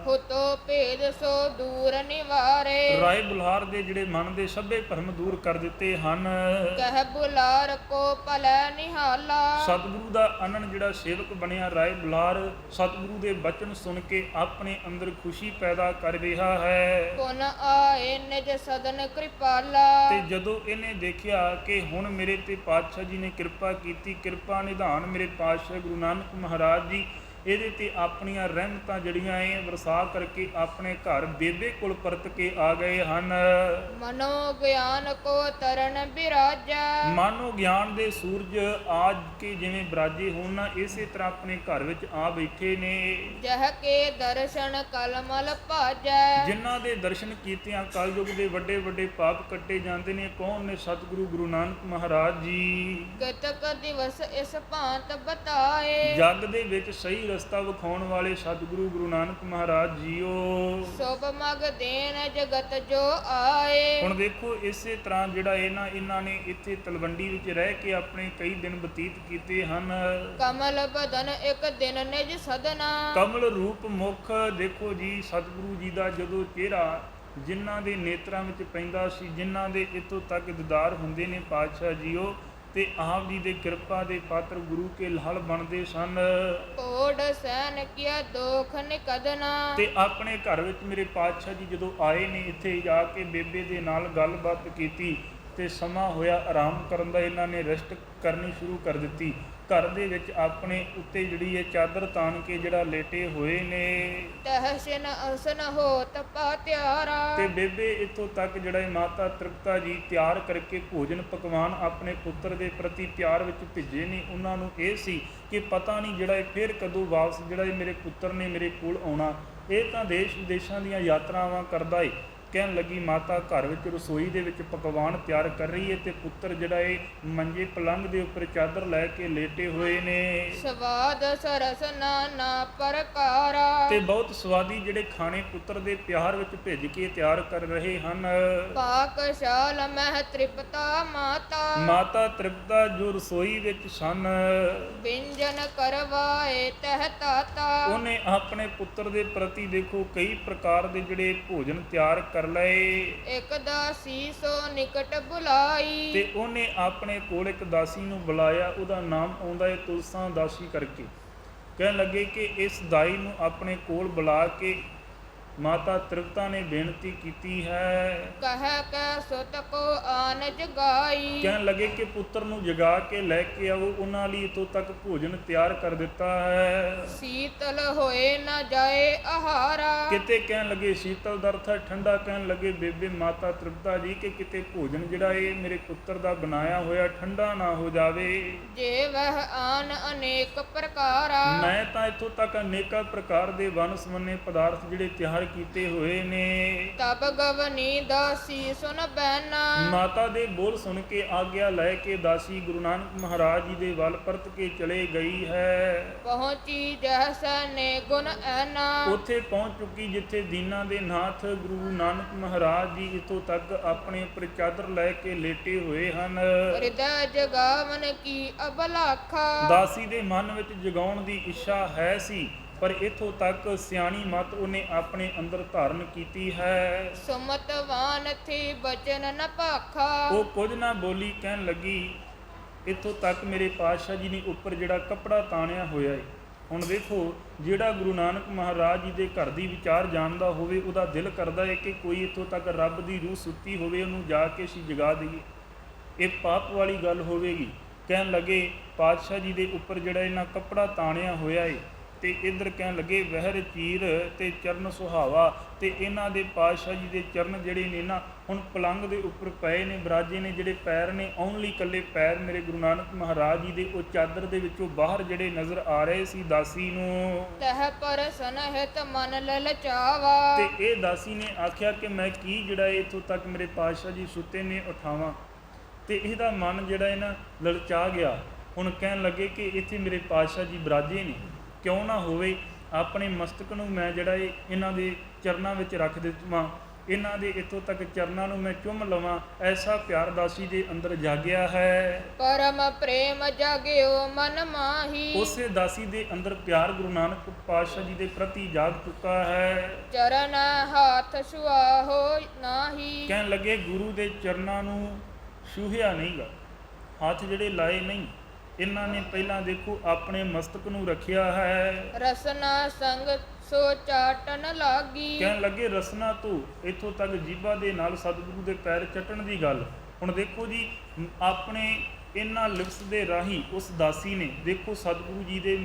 ਹੁਤੋ ਭੇਦ ਸੋ ਦੂਰ ਨਿਵਾਰੇ। ਰਾਏ ਬੁਲਾਰ ਦੇ ਜਿਹੜੇ ਮਨ ਦੇ ਸਭੇ ਭਰਮ ਦੂਰ ਕਰ ਦਿੱਤੇ ਹਨ। ਕਹਿ ਬੁਲਾਰ ਕੋ ਭਲੈ ਨਿਹਾਲਾ। ਸਤਿਗੁਰੂ ਦਾ ਅਨੰਨ ਜਿਹੜਾ ਸੇਵਕ ਬਣਿਆ ਰਾਏ ਬੁਲਾਰ, ਸਤਿਗੁਰੂ ਦੇ ਬਚਨ ਸੁਣ ਕੇ ਆਪਣੇ ਅੰਦਰ ਖੁਸ਼ੀ ਪੈਦਾ ਕਰ ਰਿਹਾ ਹੈ। ਪੁਨ ਆਏ ਨਿਜ ਸਦਨ ਕਿਰਪਾਲਾ। ਤੇ ਜਦੋਂ ਇਹਨੇ ਦੇਖਿਆ ਕਿ ਹੁਣ ਮੇਰੇ ਤੇ ਪਾਤਸ਼ਾਹ ਜੀ ਨੇ ਕਿਰਪਾ ਕੀਤੀ, ਕਿਰਪਾ ਨਿਧਾਨ ਮੇਰੇ ਪਾਤਸ਼ਾਹ ਗੁਰੂ ਨਾਨਕ ਮਹਾਰਾਜ ਜੀ ਇਹਦੇ ਤੇ ਆਪਣੀਆਂ ਰਹਿਮਤਾਂ ਜਿਹੜੀਆਂ ਇਹ ਵਰਸਾ ਕਰਕੇ ਆਪਣੇ ਘਰ ਬੇਬੇ ਕੋਲ ਪਰਤ ਕੇ ਆ ਗਏ ਹਨ। ਮਨੋ ਗਿਆਨ ਕੋ ਤਰਨ ਬਿਰਾਜਾ। ਮਾਨੋ ਗਿਆਨ ਦੇ ਸੂਰਜ ਆਜ ਕੇ ਜਿਵੇਂ ਬਰਾਜੇ ਹੋਣ ਨਾ, ਇਸੇ ਤਰ੍ਹਾਂ ਆਪਣੇ ਘਰ ਵਿੱਚ ਆ ਬੈਠੇ ਨੇ। ਜਹ ਕੇ ਦਰਸ਼ਨ ਕਲਮਲ ਭਾਜੈ। ਜਿਨ੍ਹਾਂ ਦੇ ਦਰਸ਼ਨ ਕੀਤਿਆਂ ਕਲਯੁਗ ਦੇ ਵੱਡੇ ਵੱਡੇ ਪਾਪ ਕੱਟੇ ਜਾਂਦੇ ਨੇ। ਕੌਣ ਨੇ? ਸਤਿਗੁਰੂ ਗੁਰੂ ਨਾਨਕ ਮਹਾਰਾਜ ਜੀ। ਗਤਕ ਦਿਵਸ ਇਸ ਭਾਂਤ ਬਤਾਏ। ਜਗ ਦੇ ਵਿੱਚ ਸਹੀ ਰਸਤਾ ਵਿਖਾਉਣ ਵਾਲੇ ਸਤਿਗੁਰੂ ਗੁਰੂ ਨਾਨਕ ਮਹਾਰਾਜ ਜੀਓ। ਸੁਭ ਮਗ ਦੇਨ ਜਗਤ ਜੋ ਆਏ। ਹੁਣ ਦੇਖੋ ਇਸੇ ਤਰ੍ਹਾਂ ਜਿਹੜਾ ਇਹਨਾਂ ਨੇ ਇੱਥੇ ਤਲਵੰਡੀ ਵਿੱਚ ਰਹਿ ਕੇ ਆਪਣੇ ਕਈ ਦਿਨ ਬਤੀਤ ਕੀਤੇ ਹਨ। ਕਮਲ ਬਦਨ ਇੱਕ ਦਿਨ ਨਿਜ ਸਦਨਾ। ਕਮਲ ਰੂਪ ਮੁਖ ਦੇਖੋ ਜੀ, ਸਤਿਗੁਰੂ ਜੀ ਦਾ ਜਦੋਂ ਚਿਹਰਾ ਜਿਨ੍ਹਾਂ ਦੇ ਨੇਤਰਾਂ ਵਿੱਚ ਪੈਂਦਾ ਸੀ, ਜਿਨ੍ਹਾਂ ਦੇ ਇੱਥੋਂ ਤੱਕ ਦੀਦਾਰ ਹੁੰਦੇ ਨੇ ਪਾਤਸ਼ਾਹ ਜੀਓ, ਤੇ ਆਪ ਜੀ ਦੇ ਕਿਰਪਾ ਦੇ ਪਾਤਰ ਗੁਰੂ ਕੇ ਲਾਲ ਬਣਦੇ ਸਨ। ਕੋਡ ਸੈਨ ਕੀਆ ਦੋਖ ਨਿਕਦਨਾ। ਤੇ ਆਪਣੇ ਘਰ ਵਿੱਚ ਮੇਰੇ ਪਾਤਸ਼ਾਹ ਜੀ ਜਦੋਂ ਆਏ ਨੇ, ਇੱਥੇ ਜਾ ਕੇ ਬੇਬੇ ਦੇ ਨਾਲ ਗੱਲਬਾਤ ਕੀਤੀ ਤੇ ਸਮਾਂ ਹੋਇਆ ਆਰਾਮ ਕਰਨ ਦਾ, ਇਹਨਾਂ ਨੇ ਰੈਸਟ ਕਰਨੀ ਸ਼ੁਰੂ ਕਰ ਦਿੱਤੀ। ਘਰ ਦੇ ਵਿੱਚ ਆਪਣੇ ਉੱਤੇ ਜਿਹੜੀ ਇਹ ਚਾਦਰ ਤਾਣ ਕੇ ਜਿਹੜਾ ਲੇਟੇ ਹੋਏ ਨੇ। ਤਹਸ਼ਨ ਅਸਨ ਹੋਤ ਪਾਤਿਆਰਾ। ਤੇ ਬੇਬੇ ਇੱਥੋਂ ਤੱਕ ਜਿਹੜਾ ਇਹ ਮਾਤਾ ਤ੍ਰਿਪਤਾ ਜੀ ਤਿਆਰ ਕਰਕੇ ਭੋਜਨ ਪਕਵਾਨ ਆਪਣੇ ਪੁੱਤਰ ਦੇ ਪ੍ਰਤੀ ਪਿਆਰ ਵਿੱਚ ਭੇਜੇ ਨੇ। ਉਹਨਾਂ ਨੂੰ ਇਹ ਸੀ ਕਿ ਪਤਾ ਨਹੀਂ ਜਿਹੜਾ ਇਹ ਫਿਰ ਕਦੋਂ ਵਾਪਸ ਜਿਹੜਾ ਇਹ ਮੇਰੇ ਪੁੱਤਰ ਨੇ ਮੇਰੇ ਕੋਲ ਆਉਣਾ। ਇਹ ਤਾਂ ਦੇਸ਼ ਵਿਦੇਸ਼ਾਂ ਦੀਆਂ ਯਾਤਰਾਵਾਂ ਕਰਦਾ ਏ। ਕਹਿਣ ਲੱਗੀ ਮਾਤਾ ਘਰ ਵਿੱਚ ਰਸੋਈ ਦੇ ਵਿੱਚ ਪਕਵਾਨ ਤਿਆਰ ਕਰ ਰਹੀ ਹੈ ਤੇ ਪੁੱਤਰ ਜਿਹੜਾ ਇਹ ਮੰਜੇ ਪਲੰਘ ਦੇ ਉੱਪਰ ਚਾਦਰ ਲੈ ਕੇ ਲੇਟੇ ਹੋਏ ਨੇ। ਸਵਾਦ ਸਰਸ ਨਾਨਾ ਪ੍ਰਕਾਰਾ। ਤੇ ਬਹੁਤ ਸਵਾਦੀ ਜਿਹੜੇ ਖਾਣੇ ਪੁੱਤਰ ਦੇ ਪਿਆਰ ਵਿੱਚ ਭਿੱਜ ਕੇ ਤਿਆਰ ਕਰ ਰਹੇ ਹਨ। ਪਾਕਸ਼ਾਲ ਮਹਿ ਤ੍ਰਿਪਤਾ ਮਾਤਾ। ਮਾਤਾ ਤ੍ਰਿਪਤਾ ਜੋ ਰਸੋਈ ਵਿੱਚ ਸਨ, ਵਿੰਜਨ ਕਰਵਾਏ ਤਹ ਤਾਤਾ। ਉਹਨੇ ਆਪਣੇ ਪੁੱਤਰ ਦੇ ਪ੍ਰਤੀ ਦੇਖੋ ਕਈ ਪ੍ਰਕਾਰ ਦੇ ਜਿਹੜੇ ਭੋਜਨ ਤਿਆਰ ਕਰ ਲਏ। ਇੱਕ ਦਾਸੀ ਸੋ ਨਿਕਟ ਬੁਲਾਈ। ਤੇ ਉਹਨੇ ਆਪਣੇ ਕੋਲ ਇੱਕ ਦਾਸੀ ਨੂੰ ਬੁਲਾਇਆ, ਉਹਦਾ ਨਾਮ ਆਉਂਦਾ ਹੈ ਤੁਲਸਾ ਦਾਸੀ ਕਰਕੇ। ਕਹਿਣ ਲੱਗੇ ਕਿ ਇਸ ਦਾਈ ਨੂੰ ਆਪਣੇ ਕੋਲ ਬੁਲਾ ਕੇ ਮਾਤਾ ਤ੍ਰਿਪਤਾ ਨੇ ਬੇਨਤੀ ਕੀਤੀ ਹੈ। ਕਹਿ ਕੈ ਸੁਤ ਕੋ ਆਨ ਜਗਾਈ ਕਹਿਣ ਲੱਗੇ ਕਿ ਪੁੱਤਰ ਨੂੰ ਜਗਾ ਕੇ ਲੈ ਕੇ ਆਓ, ਉਹਨਾਂ ਲਈ ਇੱਥੋਂ ਤੱਕ ਭੋਜਨ ਤਿਆਰ ਕਰ ਦਿੱਤਾ ਹੈ। ਸੀਤਲ ਹੋਏ ਨਾ ਜਾਏ ਆਹਾਰਾ ਕਿਤੇ ਕਹਿਣ ਲੱਗੇ ਸ਼ੀਤਲ ਦਾ ਅਰਥ ਹੈ ਠੰਡਾ, ਕਹਿਣ ਲੱਗੇ ਬੇਬੇ ਮਾਤਾ ਤ੍ਰਿਪਤਾ ਜੀ ਕਿ ਕਿਤੇ ਭੋਜਨ ਜਿਹੜਾ ਇਹ ਮੇਰੇ ਪੁੱਤਰ ਦਾ ਬਣਾਇਆ ਹੋਇਆ ਠੰਡਾ ਨਾ ਹੋ ਜਾਵੇ। ਜੇ ਵਹ ਆਨ ਅਨੇਕ ਪ੍ਰਕਾਰਾ ਮੈਂ ਤਾਂ ਇੱਥੋਂ ਤੱਕ ਅਨੇਕਾਂ ਪ੍ਰਕਾਰ ਦੇ ਵੰਨ ਸੁਵੰਨੇ ਪਦਾਰਥ ਜਿਹੜੇ ਤਿਆਰ ਕੀਤੇ ਹੋਏ ਨੇ। ਤਬ ਗਵਨੀ ਦਾਸੀ ਸੁਨ ਬੈਨਾ ਮਾਤਾ ਦੇ ਬੋਲ ਸੁਣ ਕੇ ਆਗਿਆ ਲੈ ਕੇ ਦਾਸੀ ਗੁਰੂ ਨਾਨਕ ਮਹਾਰਾਜ ਜੀ ਦੇ ਵੱਲ ਪਰਤ ਕੇ ਚਲੇ ਗਈ ਹੈ। ਪਹੁੰਚੀ ਜਹਸੈ ਨੇ ਗੁਣ ਐਨਾ ਉੱਥੇ ਪਹੁੰਚ ਚੁੱਕੀ ਜਿੱਥੇ ਦੀਨਾਂ ਦੇ ਨਾਥ ਗੁਰੂ ਨਾਨਕ ਮਹਾਰਾਜ ਜੀ ਇੱਥੋਂ ਤੱਕ ਆਪਣੇ ਉੱਪਰ ਚਾਦਰ ਲੈ ਕੇ ਲੇਟੇ ਹੋਏ ਹਨ। ਹਿਰਦੈ ਜਗਾਵਨ ਕੀ ਅਬਲਾਖਾ ਦਾਸੀ ਦੇ ਮਨ ਵਿੱਚ ਜਗਾਉਣ ਦੀ ਇੱਛਾ ਹੈ ਸੀ, ਪਰ ਇੱਥੋਂ ਤੱਕ ਸਿਆਣੀ ਮਤ ਉਹਨੇ ਆਪਣੇ ਅੰਦਰ ਧਾਰਨ ਕੀਤੀ ਹੈ। ਸੁਮਤਵਾਨ ਥੀ ਬਚਨ ਨ ਭਾਖਾ ਉਹ ਕੁਝ ਨਾ ਬੋਲੀ, ਕਹਿਣ ਲੱਗੀ ਇੱਥੋਂ ਤੱਕ ਮੇਰੇ ਪਾਤਸ਼ਾਹ ਜੀ ਨੇ ਉੱਪਰ ਜਿਹੜਾ ਕੱਪੜਾ ਤਾਣਿਆ ਹੋਇਆ ਹੈ। ਹੁਣ ਦੇਖੋ, ਜਿਹੜਾ ਗੁਰੂ ਨਾਨਕ ਮਹਾਰਾਜ ਜੀ ਦੇ ਘਰ ਦੀ ਵਿਚਾਰ ਜਾਣਦਾ ਹੋਵੇ ਉਹਦਾ ਦਿਲ ਕਰਦਾ ਹੈ ਕਿ ਕੋਈ ਇੱਥੋਂ ਤੱਕ ਰੱਬ ਦੀ ਰੂਹ ਸੁੱਤੀ ਹੋਵੇ, ਉਹਨੂੰ ਜਾ ਕੇ ਅਸੀਂ ਜਗਾ ਦਈਏ। ਇਹ ਪਾਪ ਵਾਲੀ ਗੱਲ ਹੋਵੇਗੀ। ਕਹਿਣ ਲੱਗੇ ਪਾਤਸ਼ਾਹ ਜੀ ਦੇ ਉੱਪਰ ਜਿਹੜਾ ਇਹਨਾਂ ਕੱਪੜਾ ਤਾਣਿਆ ਹੋਇਆ ਹੈ, ਤੇ ਇੱਧਰ ਕਹਿਣ ਲੱਗੇ ਵਹਿਰ ਚੀਰ ਤੇ ਚਰਨ ਸੁਹਾਵਾ, ਤੇ ਇਹਨਾਂ ਦੇ ਪਾਤਸ਼ਾਹ ਜੀ ਦੇ ਚਰਨ ਜਿਹੜੇ ਨੇ ਨਾ ਹੁਣ ਪਲੰਗ ਦੇ ਉੱਪਰ ਪਏ ਨੇ, ਬਰਾਜੇ ਨੇ, ਜਿਹੜੇ ਪੈਰ ਨੇ ਓਨਲੀ ਇਕੱਲੇ ਪੈਰ ਮੇਰੇ ਗੁਰੂ ਨਾਨਕ ਮਹਾਰਾਜ ਜੀ ਦੇ ਉਹ ਚਾਦਰ ਦੇ ਵਿੱਚੋਂ ਬਾਹਰ ਜਿਹੜੇ ਨਜ਼ਰ ਆ ਰਹੇ ਸੀ ਦਾਸੀ ਨੂੰ। ਤਹ ਪਰ ਸਨਹਿਤ ਮਨ ਲਲਚਾਵਾ ਤੇ ਇਹ ਦਾਸੀ ਨੇ ਆਖਿਆ ਕਿ ਮੈਂ ਕੀ ਜਿਹੜਾ ਇੱਥੋਂ ਤੱਕ ਮੇਰੇ ਪਾਤਸ਼ਾਹ ਜੀ ਸੁੱਤੇ ਨੇ ਉਠਾਵਾਂ, ਤੇ ਇਹਦਾ ਮਨ ਜਿਹੜਾ ਇਹ ਨਾ ਲਲਚਾ ਗਿਆ। ਹੁਣ ਕਹਿਣ ਲੱਗੇ ਕਿ ਇੱਥੇ ਮੇਰੇ ਪਾਤਸ਼ਾਹ ਜੀ ਬਰਾਜੇ ਨੇ, ਕਿਉਂ ਨਾ ਹੋਵੇ ਆਪਣੇ ਮਸਤਕ ਨੂੰ ਮੈਂ ਜਿਹੜਾ ਇਹਨਾਂ ਦੇ ਚਰਨਾਂ ਵਿੱਚ ਰੱਖ ਦੇਵਾਂ, ਇਹਨਾਂ ਦੇ ਇੱਥੋਂ ਤੱਕ ਚਰਨਾਂ ਨੂੰ ਮੈਂ ਚੁੰਮ ਲਵਾਂ। ਐਸਾ ਪਿਆਰ ਦਾਸੀ ਦੇ ਅੰਦਰ ਜਾਗਿਆ ਹੈ। ਪਰਮ ਪ੍ਰੇਮ ਜਾਗਿਓ ਮਨ ਮਾਹੀ ਉਸੇ ਦਾਸੀ ਦੇ ਅੰਦਰ ਪਿਆਰ ਗੁਰੂ ਨਾਨਕ ਪਾਤਸ਼ਾਹ ਜੀ ਦੇ ਪ੍ਰਤੀ ਜਾਗ ਚੁੱਕਾ ਹੈ। ਚਰਨ ਹਾਥ ਸੁਆਹੋ ਨਾਹੀ ਕਹਿਣ ਲੱਗੇ ਗੁਰੂ ਦੇ ਚਰਨਾਂ ਨੂੰ ਛੂਹਿਆ ਨਹੀਂਗਾ, ਹੱਥ ਜਿਹੜੇ ਲਾਏ ਨਹੀਂ। ਇਹਨਾਂ ਨੇ ਪਹਿਲਾਂ ਦੇਖੋ ਆਪਣੇ ਮਸਤਕ ਨੂੰ ਰੱਖਿਆ ਹੈ। ਰਸਨਾ ਸੰਗ ਸੋ ਚਾਟਨ ਲਾਗੀ ਕਹਿਣ ਲੱਗੇ ਰਸਨਾ ਤੋਂ ਇੱਥੋਂ ਤੱਕ ਜੀਭਾ ਦੇ ਨਾਲ ਸਤਿਗੁਰੂ ਦੇ ਪੈਰ ਚੱਟਣ ਦੀ ਗੱਲ। ਹੁਣ ਦੇਖੋ ਜੀ, ਆਪਣੇ ਇਹਨਾਂ ਲਿਪਸ ਦੇ ਰਾਹੀਂ ਉਸ ਦਾਸੀ ਨੇ ਦੇਖੋ ਸਤਿਗੁਰੂ ਜੀ ਦੇ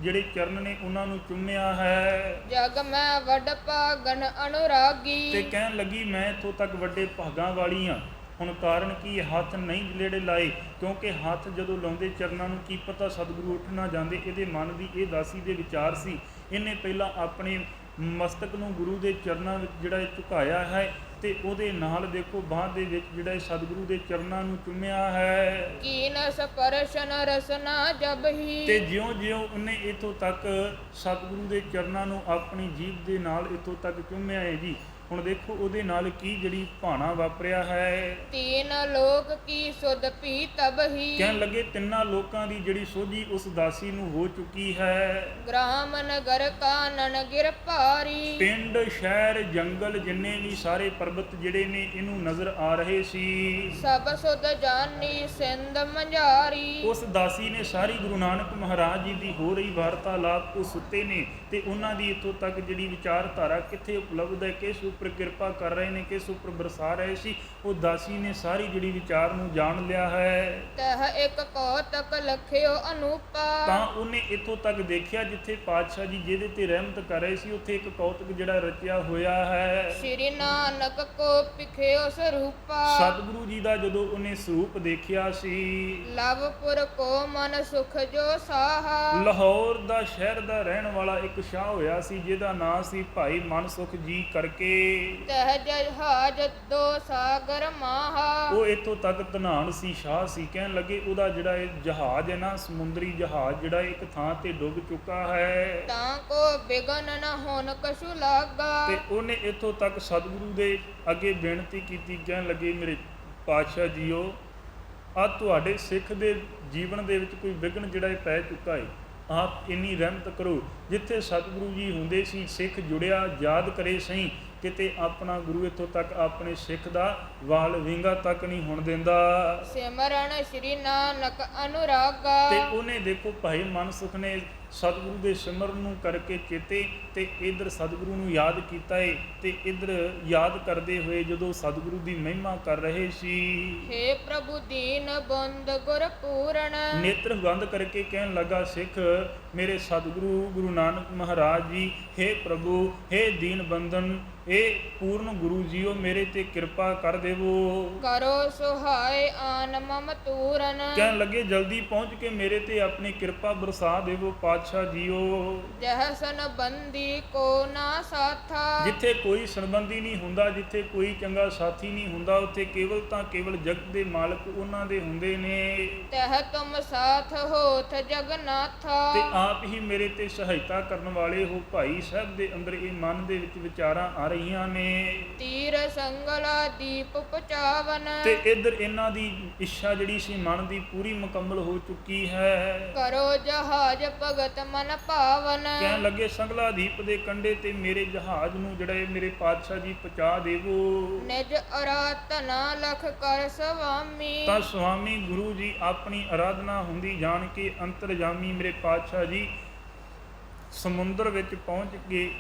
ਜਿਹੜੇ ਚਰਨ ਨੇ ਉਹਨਾਂ ਨੂੰ ਚੁੰਮਿਆ ਹੈ। ਜਗ ਮੈਂ ਵੱਡ ਭਾਗਨ ਅਨੁਰਾਗੀ ਤੇ ਕਹਿਣ ਲੱਗੀ ਮੈਂ ਇੱਥੋਂ ਤੱਕ ਵੱਡੇ ਭਾਗਾਂ ਵਾਲੀ ਹਾਂ। ਹੁਣ ਕਾਰਨ ਕੀ, ਹੱਥ ਨਹੀਂ ਜਿਹੜੇ ਲਾਏ, ਕਿਉਂਕਿ ਹੱਥ ਜਦੋਂ ਲਾਉਂਦੇ ਚਰਨਾਂ ਨੂੰ ਕੀ ਪਤਾ ਸਤਿਗੁਰੂ ਉੱਠ ਨਾ ਜਾਂਦੇ। ਇਹਦੇ ਮਨ ਦੀ ਇਹ ਦਾਸੀ ਦੇ ਵਿਚਾਰ ਸੀ। ਇਹਨੇ ਪਹਿਲਾਂ ਆਪਣੇ ਮਸਤਕ ਨੂੰ ਗੁਰੂ ਦੇ ਚਰਨਾਂ ਵਿੱਚ ਜਿਹੜਾ ਝੁਕਾਇਆ ਹੈ, ਤੇ ਉਹਦੇ ਨਾਲ ਦੇਖੋ ਬਾਂਹ ਦੇ ਵਿੱਚ ਜਿਹੜਾ ਸਤਿਗੁਰੂ ਦੇ ਚਰਨਾਂ ਨੂੰ ਚੁੰਮਿਆ ਹੈ। ਕੀਨ ਸਪਰਸ਼ਨ ਰਸਨਾ ਜਬ ਹੀ ਤੇ ਜਿਉਂ-ਜਿਉਂ ਉਹਨੇ ਇੱਥੋਂ ਤੱਕ ਸਤਿਗੁਰੂ ਦੇ ਚਰਨਾਂ ਨੂੰ ਆਪਣੀ ਜੀਭ ਦੇ ਨਾਲ ਇੱਥੋਂ ਤੱਕ ਚੁੰਮਿਆ ਹੈ ਜੀ। ਹੁਣ ਦੇਖੋ ਉਹਦੇ ਨਾਲ ਕੀ ਜਿਹੜੀ ਭਾਣਾ ਵਾਪਰਿਆ ਹੈ। ਤੀਨ ਲੋਕ ਕੀ ਸੁਧ ਪੀ ਤਬ ਹੀ ਕਹਿਣ ਲੱਗੇ ਤਿੰਨਾਂ ਲੋਕਾਂ ਦੀ ਜਿਹੜੀ ਸੋਝੀ ਉਸ ਦਾਸੀ ਨੂੰ ਹੋ ਚੁੱਕੀ ਹੈ। ਗ੍ਰਾਮ ਨਗਰ ਕਾਨਨ ਗਿਰ ਭਾਰੀ ਪਿੰਡ ਸ਼ਹਿਰ ਜੰਗਲ ਜਿੰਨੇ ਵੀ ਸਾਰੇ ਪਰਬਤ ਜਿਹੜੇ ਨੇ ਇਹਨੂੰ ਨਜ਼ਰ ਆ ਰਹੇ ਸੀ। ਸਭ ਸੁਧ ਜਾਨੀ ਸਿੰਧ ਮੰਝਾਰੀ ਉਸ ਦਾਸੀ ਨੇ ਸਾਰੀ ਗੁਰੂ ਨਾਨਕ ਮਹਾਰਾਜ ਜੀ ਦੀ ਹੋ ਰਹੀ ਵਾਰਤਾਲਾਪ ਉਹ ਸੁੱਤੇ ਨੇ, ਤੇ ਉਹਨਾਂ ਦੀ ਇੱਥੋਂ ਤੱਕ ਜਿਹੜੀ ਵਿਚਾਰਧਾਰਾ ਕਿੱਥੇ ਉਪਲਬਧ ਹੈ, ਕਿਸ ਉੱਪਰ ਕਿਰਪਾ ਕਰ ਰਹੇ ਨੇ, ਕਿਸ ਉੱਪਰ ਬਰਸਾ ਰਹੇ ਸੀ, ਉਹ ਦਾਸੀ ਨੇ ਸਾਰੀ ਜਿਹੜੀ ਵਿਚਾਰ ਨੂੰ ਜਾਣ ਲਿਆ ਹੈ। ਤਹ ਇੱਕ ਕੌਤਕ ਲਖਿਓ ਅਨੂਪਾ ਤਾਂ ਉਹਨੇ ਇੱਥੋਂ ਤੱਕ ਦੇਖਿਆ ਜਿੱਥੇ ਪਾਤਸ਼ਾਹ ਜੀ ਜਿਹਦੇ ਤੇ ਰਹਿਮਤ ਕਰ ਰਹੇ ਸੀ, ਉੱਥੇ ਇੱਕ ਕੌਤਕ ਜਿਹੜਾ ਰਚਿਆ ਹੋਇਆ ਹੈ। ਸ਼੍ਰੀ ਨਾਨਕ ਕੋ ਪਿਖਿਓ ਸਰੂਪਾ ਸਤਿਗੁਰੂ ਜੀ ਦਾ ਜਦੋਂ ਉਹਨੇ ਸਰੂਪ ਦੇਖਿਆ ਸੀ। ਲਵਪੁਰ ਕੋ ਮਨ ਸੁਖ ਜੋ ਸਾਹਾ ਲਾਹੌਰ ਦਾ ਸ਼ਹਿਰ ਦਾ ਰਹਿਣ ਵਾਲਾ ਇੱਕ ਸ਼ਾਹ ਹੋਇਆ ਸੀ ਜਿਹਦਾ ਨਾਂ ਸੀ ਭਾਈ ਮਨਸੁਖ ਜੀ ਕਰਕੇ। ਤਹ ਜਹਾਜ ਦੋ ਸਾਗਰ ਮਾਹਾ ਉਹ ਇੱਥੋਂ ਤੱਕ ਧਨਾਨ ਸੀ, ਸ਼ਾਹ ਸੀ। ਕਹਿਣ ਲੱਗੇ ਉਹਦਾ ਜਿਹੜਾ ਇਹ ਜਹਾਜ਼ ਹੈ ਨਾ, ਸਮੁੰਦਰੀ ਜਹਾਜ਼ ਜਿਹੜਾ ਇੱਕ ਥਾਂ ਤੇ ਡੁੱਬ ਚੁੱਕਾ ਹੈ। ਤਾਂ ਕੋ ਬਿਗਨ ਨ ਹੋਣ ਕਛੁ ਲਾਗਾ ਤੇ ਉਹਨੇ ਇੱਥੋਂ ਤੱਕ ਸਤਿਗੁਰੂ ਦੇ ਅੱਗੇ ਬੇਨਤੀ ਕੀਤੀ। ਕਹਿਣ ਲੱਗੇ ਮੇਰੇ ਪਾਤਸ਼ਾਹ ਜੀਓ, ਆ ਤੁਹਾਡੇ ਸਿੱਖ ਦੇ ਜੀਵਨ ਦੇ ਵਿੱਚ ਕੋਈ ਵਿਘਨ ਜਿਹੜਾ ਇਹ ਪੈ ਚੁੱਕਾ ਹੈ, ਆਪ ਇੰਨੀ ਰਹਿਮਤ ਕਰੋ। ਜਿੱਥੇ ਸਤਿਗੁਰੂ ਜੀ ਹੁੰਦੇ ਸੀ ਸਿੱਖ ਜੁੜਿਆ, ਯਾਦ ਕਰੇ ਸਹੀ, ਕਿਤੇ ਆਪਣਾ ਗੁਰੂ ਇੱਥੋਂ ਤੱਕ ਆਪਣੇ ਸਿੱਖ ਦਾ ਵਾਲ ਵਿੰਗਾ ਤੱਕ ਨਹੀਂ ਹੋਣ ਦਿੰਦਾ। ਸਿਮਰਨ ਸ਼੍ਰੀ ਨਾਨਕ ਅਨੁਰਾਗਾ ਤੇ ਉਹਨੇ ਦੇਖੋ ਭਾਈ ਮਨਸੁਖ ਨੇ ਸਤਿਗੁਰੂ ਦੇ ਸਿਮਰਨ ਨੂੰ ਕਰਕੇ ਚੇਤੇ ਤੇ ਇੱਧਰ ਸਤਿਗੁਰੂ ਨੂੰ ਯਾਦ ਕੀਤਾ ਏ ਤੇ ਇੱਧਰ ਯਾਦ ਕਰਦੇ ਹੋਏ ਜਦੋਂ ਸਤਿਗੁਰੂ ਦੀ ਮਹਿਮਾ ਕਰ ਰਹੇ ਸੀ। ਹੇ ਪ੍ਰਭੂ ਦੀਨ ਬੰਦ ਗੁਰ ਪੂਰਨ। ਨੇਤਰ ਬੰਦ ਕਰਕੇ ਕਹਿਣ ਲੱਗਾ ਸਿੱਖ ਮੇਰੇ ਸਤਿਗੁਰੂ ਗੁਰੂ ਨਾਨਕ ਮਹਾਰਾਜ ਜੀ, ਹੇ ਪ੍ਰਭੂ, ਹੇ ਦੀਨ ਬੰਦਨ, ਇਹ ਪੂਰਨ ਗੁਰੂ ਜੀਓ ਮੇਰੇ ਤੇ ਕਿਰਪਾ ਕਰ ਦੇਵੋ। ਕਰੋ ਸੁਹਾਏ ਆਨ ਮਮ ਤੂਰਨ। ਕਹਿਣ ਲੱਗੇ ਜਲਦੀ ਪਹੁੰਚ ਕੇ ਮੇਰੇ ਤੇ ਆਪਣੀ ਕਿਰਪਾ ਬਰਸਾ ਦੇਵੋ ਪਾਤਸ਼ਾਹ ਜੀਓ। ਜਹ ਸਨ ਬੰਦੀ ਕੋ ਨਾ ਸਾਥਾ। ਜਿੱਥੇ ਕੋਈ ਸੰਬੰਧੀ ਨਹੀਂ ਹੁੰਦਾ, ਜਿੱਥੇ ਕੋਈ ਚੰਗਾ ਸਾਥੀ ਨਹੀਂ ਹੁੰਦਾ, ਉੱਥੇ ਕੇਵਲ ਤਾਂ ਕੇਵਲ ਜਗਤ ਦੇ ਮਾਲਕ ਉਹਨਾਂ ਦੇ ਹੁੰਦੇ ਨੇ। ਤਹ ਤੁਮ ਸਾਥ ਹੋਥ ਜਗਨਾਥਾ। ਤੇ ਆਪ ਹੀ ਮੇਰੇ ਤੇ ਸਹਾਇਤਾ ਕਰਨ ਵਾਲੇ ਹੋ। ਭਾਈ ਸਾਹਿਬ ਦੇ ਅੰਦਰ ਇਹ ਮਨ ਦੇ ਵਿੱਚ ਵਿਚਾਰਾਂ ਆ ਰਹੀਆਂ ਨੇ। ਤੀਰ ਸੰਗਲਾ ਦੀਪ ਪਚਾਵਨ। ਤੇ ਇੱਧਰ ਇਹਨਾਂ ਦੀ ਇੱਛਾ ਜਿਹੜੀ ਸੀ ਮਨ ਦੀ ਪੂਰੀ ਮੁਕੰਮਲ ਹੋ ਚੁੱਕੀ ਹੈ। ਕਰੋ ਜਹਾਜ ਭਗਤ ਮਨ ਭਾਵਨ। ਕਹਿਣ ਲੱਗੇ ਸੰਗਲਾ ਦੀਪ ਦੇ ਕੰਢੇ ਤੇ ਮੇਰੇ ਜਹਾਜ਼ ਨੂੰ ਜਿਹੜਾ ਇਹ ਮੇਰੇ ਪਾਤਸ਼ਾਹ ਜੀ ਪਹੁੰਚਾ ਦੇਵੋ। ਨਿਜ ਅਰਾਧਨਾ ਲਖ ਕਰ ਸੁਆਮੀ। ਤਾਂ ਸੁਆਮੀ ਗੁਰੂ ਜੀ ਆਪਣੀ ਆਰਾਧਨਾ ਹੁੰਦੀ ਜਾਣ ਕੇ ਅੰਤਰਜਾਮੀ ਮੇਰੇ ਪਾਤਸ਼ਾਹ ਜੀ ਸਮੁੰਦਰ ਵਿੱਚ ਪਹੁੰਚ ਕੇ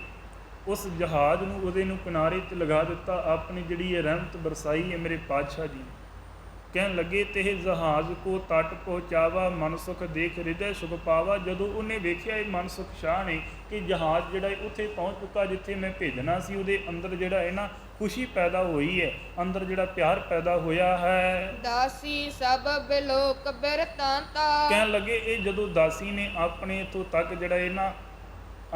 ਉਸ ਜਹਾਜ਼ ਨੂੰ ਉਹਦੇ ਨੂੰ ਕਿਨਾਰੇ 'ਤੇ ਲਗਾ ਦਿੱਤਾ। ਆਪਣੀ ਜਿਹੜੀ ਇਹ ਰਹਿਮਤ ਬਰਸਾਈ ਹੈ ਮੇਰੇ ਪਾਤਸ਼ਾਹ ਜੀ। ਕਹਿਣ ਲੱਗੇ ਤੇ ਜਹਾਜ਼ ਕੋ ਤਟ ਪਹੁੰਚਾਵਾ ਮਨ ਸੁਖ ਦੇਖ ਹਿਰਦੈ ਸੁਖ ਪਾਵਾ। ਜਦੋਂ ਉਹਨੇ ਵੇਖਿਆ ਇਹ ਮਨ ਸੁਖ ਸ਼ਾਹ ਨੇ ਕਿ ਜਹਾਜ਼ ਜਿਹੜਾ ਉੱਥੇ ਪਹੁੰਚ ਚੁੱਕਾ ਜਿੱਥੇ ਮੈਂ ਭੇਜਣਾ ਸੀ, ਉਹਦੇ ਅੰਦਰ ਜਿਹੜਾ ਹੈ ਨਾ ਖੁਸ਼ੀ ਪੈਦਾ ਹੋਈ ਹੈ, ਅੰਦਰ ਜਿਹੜਾ ਪਿਆਰ ਪੈਦਾ ਹੋਇਆ ਹੈ। ਦਾਸੀ ਸਭ ਬਿਲੋਕ ਬਿਰਤਾਂਤਾ। ਕਹਿਣ ਲੱਗੇ ਇਹ ਜਦੋਂ ਦਾਸੀ ਨੇ ਆਪਣੇ ਇੱਥੋਂ ਤੱਕ ਜਿਹੜਾ ਇਹ ਨਾ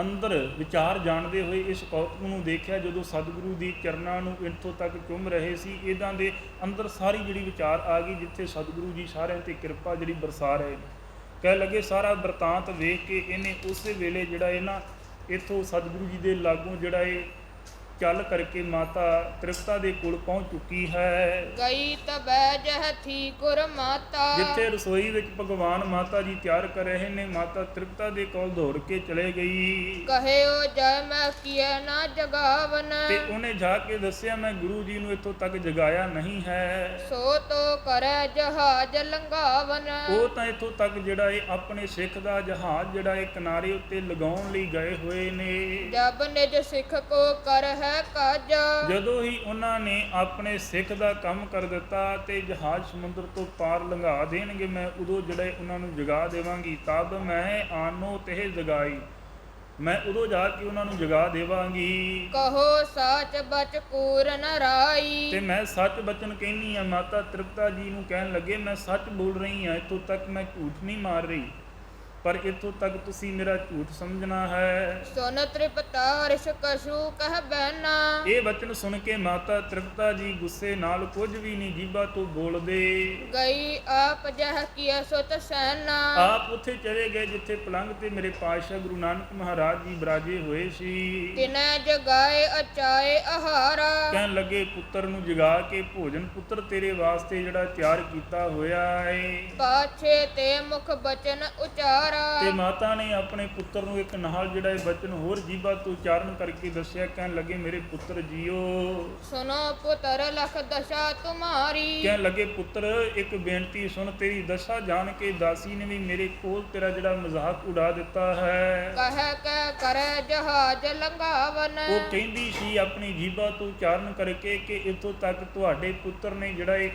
ਅੰਦਰ ਵਿਚਾਰ ਜਾਣਦੇ ਹੋਏ ਇਸ ਕੌਤਕ ਨੂੰ ਦੇਖਿਆ, ਜਦੋਂ ਸਤਿਗੁਰੂ ਦੀ ਚਰਨਾਂ ਨੂੰ ਇੱਥੋਂ ਤੱਕ ਚੁੰਮ ਰਹੇ ਸੀ, ਇਹਨਾਂ ਦੇ ਅੰਦਰ ਸਾਰੀ ਜਿਹੜੀ ਵਿਚਾਰ ਆ ਗਈ ਜਿੱਥੇ ਸਤਿਗੁਰੂ ਜੀ ਸਾਰਿਆਂ ਤੇ ਕਿਰਪਾ ਜਿਹੜੀ ਬਰਸਾ ਰਹੇ। ਕਹਿ ਲੱਗੇ ਸਾਰਾ ਬਰਤਾਂਤ ਵੇਖ ਕੇ ਇਹਨੇ ਉਸੇ ਵੇਲੇ ਜਿਹੜਾ ਇਹ ਨਾ ਇੱਥੋਂ ਸਤਿਗੁਰੂ ਜੀ ਦੇ ਲਾਗੋਂ ਜਿਹੜਾ ਇਹ ਚੱਲ ਕਰਕੇ ਮਾਤਾ ਤ੍ਰਿਪਤਾ ਦੇ ਕੋਲ ਪਹੁੰਚ ਚੁੱਕੀ ਹੈ। ਗਈ ਤਬੈ ਜਹ ਥੀ ਗੁਰ ਮਾਤਾ। ਜਿੱਥੇ ਰਸੋਈ ਵਿੱਚ ਭਗਵਾਨ ਮਾਤਾ ਜੀ ਤਿਆਰ ਕਰ ਰਹੇ ਨੇ, ਮਾਤਾ ਤ੍ਰਿਪਤਾ ਦੇ ਕੋਲ ਦੌੜ ਕੇ ਚਲੇ ਗਈ। ਕਹਿਓ ਜੈ ਮੈਂ ਕੀਏ ਨਾ ਜਗਾਵਨ। ਤੇ ਉਹਨੇ ਜਾ ਕੇ ਦੱਸਿਆ ਮੈਂ ਗੁਰੂ ਜੀ ਨੂੰ ਇੱਥੋਂ ਤੱਕ ਜਗਾਇਆ ਨਹੀਂ ਹੈ। ਸੋ ਤੋ ਕਰੈ ਜਹਾਜ ਲੰਘਾਵਨ। ਉਹ ਤਾਂ ਇੱਥੋਂ ਤੱਕ ਜਿਹੜਾ ਇਹ ਆਪਣੇ ਸਿੱਖ ਦਾ ਜਹਾਜ਼ ਜਿਹੜਾ ਇਹ ਕਿਨਾਰੇ ਉੱਤੇ ਲਗਾਉਣ ਲਈ ਗਏ ਹੋਏ ਨੇ। ਜਬ ਨਿਜ ਸਿੱਖ ਕੋ ਕਰ ਹੈ ਕਾਜ। ਜਦੋਂ ਹੀ ਉਹਨਾਂ ਨੇ ਆਪਣੇ ਸਿੱਖ ਦਾ ਕੰਮ ਕਰ ਦਿੱਤਾ ਤੇ ਜਹਾਜ਼ ਸਮੁੰਦਰ ਤੋਂ ਪਾਰ ਲੰਘਾ ਦੇਣਗੇ, ਮੈਂ ਉਦੋਂ ਜਿਹੜੇ ਉਹਨਾਂ ਨੂੰ ਜਗਾ ਦੇਵਾਂਗੀ। ਤਬ ਮੈਂ ਆਨੋ ਤੇ ਜਗਾਈ, ਮੈਂ ਉਦੋਂ ਜਾ ਕੇ ਉਹਨਾਂ ਨੂੰ ਜਗਾ ਦੇਵਾਂਗੀ। ਕਹੋ ਸਾਚ ਬਚ ਕੂਰ ਨ ਰਾਈ। ਤੇ ਮੈਂ ਸੱਚ ਬਚਨ ਕਹਿੰਦੀ ਆ। ਮਾਤਾ ਤ੍ਰਿਪਤਾ ਜੀ ਨੂੰ ਕਹਿਣ ਲੱਗੇ ਮੈਂ ਸੱਚ ਬੋਲ ਰਹੀ ਹਾਂ, ਇੱਥੋਂ ਤੱਕ ਮੈਂ ਝੂਠ ਨਹੀਂ ਮਾਰ ਰਹੀ, ਪਰ ਇੱਥੋਂ ਤੱਕ ਤੁਸੀਂ ਮੇਰਾ ਝੂਠ ਸਮਝਣਾ ਹੈ। ਸੁਨ ਤ੍ਰਿਪਤਾ ਰਿਸ਼ ਕਛੂ ਕਹਿ ਬੈਨਾ। ਇਹ ਬਚਨ ਸੁਣ ਕੇ ਮਾਤਾ ਤ੍ਰਿਪਤਾ ਜੀ ਗੁੱਸੇ ਨਾਲ ਕੁਝ ਵੀ ਨਹੀਂ ਜੀਭਾ ਤੋਂ ਬੋਲਦੇ। ਗਈ ਆਪ ਜਹ ਕੀਆ ਸੁਤ ਸੈਨਾ। ਆਪ ਉੱਥੇ ਚਲੇ ਗਏ ਜਿੱਥੇ ਪਲੰਗ ਤੇ ਮੇਰੇ ਪਾਤਸ਼ਾਹ ਗੁਰੂ ਨਾਨਕ ਮਹਾਰਾਜ ਜੀ ਬਿਰਾਜੇ ਹੋਏ ਸੀ। ਤਿਨੈ ਜਗਾਏ ਅਚਾਏ ਆਹਾਰਾ। ਕਹਿਣ ਲੱਗੇ ਪੁੱਤਰ ਨੂੰ ਜਗਾ ਕੇ ਭੋਜਨ ਪੁੱਤਰ ਤੇਰੇ ਵਾਸਤੇ ਜਿਹੜਾ ਤਿਆਰ ਕੀਤਾ ਹੋਇਆ ਏ। ਪਾਛੇ ਤੇ ਮੁਖ ਬਚਨ ਉਚਾਰਾ। ਤੇ ਮਾਤਾ ਨੇ ਆਪਣੇ ਪੁੱਤਰ ਨੂੰ ਇੱਕ ਨਾਲ ਜਿਹੜਾ ਇਹ ਬਚਨ ਹੋਰ ਜੀਭਾ ਤੋਂ ਉਚਾਰਨ ਕਰਕੇ ਦੱਸਿਆ। ਕਹਿਣ ਲੱਗੇ ਮੇਰੇ ਪੁੱਤਰ ਜੀਓ, ਸੁਨੋ ਪੁੱਤਰ ਲਖ ਦਸ਼ਾ ਤੁਮਾਰੀ। ਕਹਿਣ ਲੱਗੇ ਪੁੱਤਰ ਇੱਕ ਬੇਨਤੀ ਸੁਣ, ਤੇਰੀ ਦਸ਼ਾ ਜਾਣ ਕੇ ਦਾਸੀ ਨੇ ਵੀ ਮੇਰੇ ਕੋਲ ਤੇਰਾ ਜਿਹੜਾ ਮਜ਼ਾਕ ਉਡਾ ਦਿੱਤਾ ਹੈ। ਕਹਿ ਕੇ ਕਰੈ ਜਹਾਜ ਲੰਘਾਵਨ। ਉਹ ਕਹਿੰਦੀ ਸੀ ਆਪਣੀ ਜੀਭਾ ਤੋਂ ਉਚਾਰਨ ਕਰਕੇ ਕਿ ਇੱਥੋਂ ਤੱਕ ਤੁਹਾਡੇ ਪੁੱਤਰ ਨੇ ਜਿਹੜਾ ਇਹ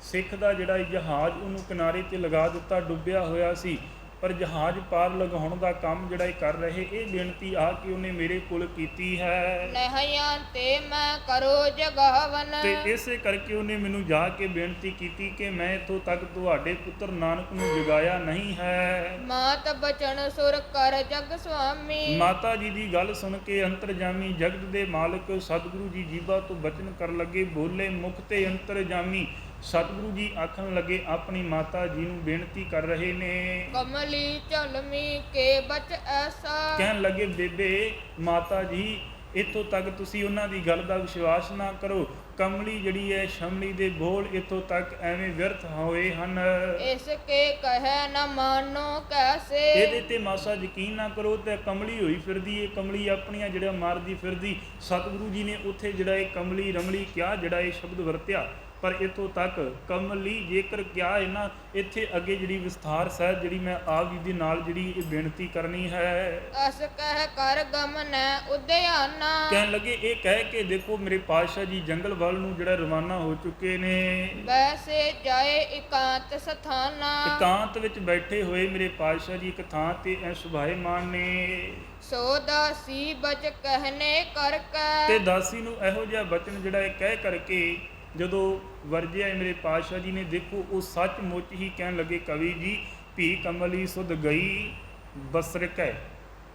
ਸਿੱਖ ਦਾ ਜਿਹੜਾ ਇਹ ਜਹਾਜ਼ ਉਹਨੂੰ ਕਿਨਾਰੇ ਤੇ ਲਗਾ ਦਿੱਤਾ, ਡੁੱਬਿਆ ਹੋਇਆ ਸੀ, ਪਰ ਜਹਾਜ਼ ਪਾਰ ਲਗਾਉਣ ਦਾ ਕੰਮ ਜਿਹੜਾ ਇਹ ਕਰ ਰਹੇ, ਇਹ ਬੇਨਤੀ ਆ ਕੇ ਉਹਨੇ ਮੇਰੇ ਕੋਲ ਕੀਤੀ ਹੈ। ਨਹਿਆਂ ਤੇ ਮੈਂ ਕਰੋ ਜਗਾਵਨ। ਤੇ ਇਸੇ ਕਰਕੇ ਉਹਨੇ ਮੈਨੂੰ ਜਾ ਕੇ ਬੇਨਤੀ ਕੀਤੀ ਕਿ ਮੈਂ ਇੱਥੋਂ ਤੱਕ ਤੁਹਾਡੇ ਪੁੱਤਰ ਨਾਨਕ ਨੂੰ ਜਗਾਇਆ ਨਹੀਂ ਹੈ। ਮਾਤ ਬਚਨ ਸੁਰ ਕਰ ਜਗ ਸੁਆਮੀ। ਮਾਤਾ ਜੀ ਦੀ ਗੱਲ ਸੁਣ ਕੇ ਅੰਤਰਜਾਮੀ ਜਗਤ ਦੇ ਮਾਲਕ ਸਤਿਗੁਰੂ ਜੀ ਜੀਭਾ ਤੋਂ ਬਚਨ ਕਰਨ ਲੱਗੇ, ਬੋਲੇ ਮੁਖ ਤੇ ਅੰਤਰਜਾਮੀ। ਸਤਿਗੁਰੂ ਜੀ ਆਖਣ ਲੱਗੇ ਆਪਣੀ ਮਾਤਾ ਜੀ ਨੂੰ ਬੇਨਤੀ ਕਰ ਰਹੇ ਨੇ। ਕਮਲੀ ਝਲਮੀ ਕੇ ਬਚ ਐਸਾ। ਕਹਿਣ ਲੱਗੇ ਬੇਬੇ ਮਾਤਾ ਜੀ ਇੱਥੋਂ ਤੱਕ ਤੁਸੀਂ ਉਹਨਾਂ ਦੀ ਗੱਲ ਦਾ ਵਿਸ਼ਵਾਸ ਨਾ ਕਰੋ। ਕਮਲੀ ਜਿਹੜੀ ਹੈ ਸ਼ਮਲੀ ਦੇ ਬੋਲ ਇੱਥੋਂ ਤੱਕ ਐਵੇਂ ਵਿਅਰਥ ਹੋਏ ਹਨ। ਇਸ ਕੇ ਕਹਿ ਨਾ ਮਾਨੋ ਕੈਸੇ। ਇਹਦੇ ਤੇ ਮਾਸਾ ਯਕੀਨ ਨਾ ਕਰੋ ਤੇ ਕਮਲੀ ਹੋਈ ਫਿਰਦੀ ਏ, ਕਮਲੀ ਆਪਣੀਆਂ ਜਿਹੜਾ ਮਾਰਦੀ ਫਿਰਦੀ। ਸਤਿਗੁਰੂ ਜੀ ਨੇ ਉੱਥੇ ਜਿਹੜਾ ਇਹ ਕਮਲੀ ਰਮਲੀ ਕਿਹਾ, ਜਿਹੜਾ ਇਹ ਸ਼ਬਦ ਵਰਤਿਆ, ਪਰ ਇੱਥੋਂ ਤੱਕ ਕਮਲੀ ਜੇਕਰ ਕਿਹਾ ਹੈ ਨਾ, ਇੱਥੇ ਅੱਗੇ ਜਿਹੜੀ ਵਿਸਥਾਰ ਸਹਿਤ ਜਿਹੜੀ ਮੈਂ ਆਪ ਜੀ ਦੇ ਨਾਲ ਜਿਹੜੀ ਇਹ ਬੇਨਤੀ ਕਰਨੀ ਹੈ। ਅਸ ਕਹਿ ਕਰ ਗਮਨੈ ਉਦਿਆਨਾ। ਕਹਿਣ ਲੱਗੇ ਇਹ ਕਹਿ ਕੇ ਦੇਖੋ ਮੇਰੇ ਪਾਤਸ਼ਾਹ ਜੀ ਜੰਗਲ ਵੱਲ ਨੂੰ ਜਿਹੜਾ ਰਵਾਨਾ ਹੋ ਚੁੱਕੇ ਨੇ। ਵੈਸੇ ਜਾਏ ਇਕਾਂਤ ਸਥਾਨਾ। ਇਕਾਂਤ ਵਿੱਚ ਬੈਠੇ ਹੋਏ ਮੇਰੇ ਪਾਤਸ਼ਾਹ ਜੀ ਇੱਕ ਥਾਂ ਤੇ ਐ ਸੁਭਾਏਮਾਨ ਨੇ। ਸੋ ਦਾਸੀ ਬਚ ਕਹਿਨੇ ਕਰ ਕੈ। ਤੇ ਦਾਸੀ ਨੂੰ ਇਹੋ ਜਿਹਾ ਬਚਨ ਜਿਹੜਾ ਇਹ ਕਹਿ ਕਰਕੇ ਜਦੋਂ ਵਰਜਿਆ ਮੇਰੇ ਪਾਤਸ਼ਾਹ ਜੀ ਨੇ, ਦੇਖੋ ਉਹ ਸੱਚਮੁੱਚ ਹੀ ਕਹਿਣ ਲੱਗੇ ਕਵੀ ਜੀ, ਭੀ ਕਮਲੀ ਸੁਧ ਗਈ ਬਸਰਕੈ,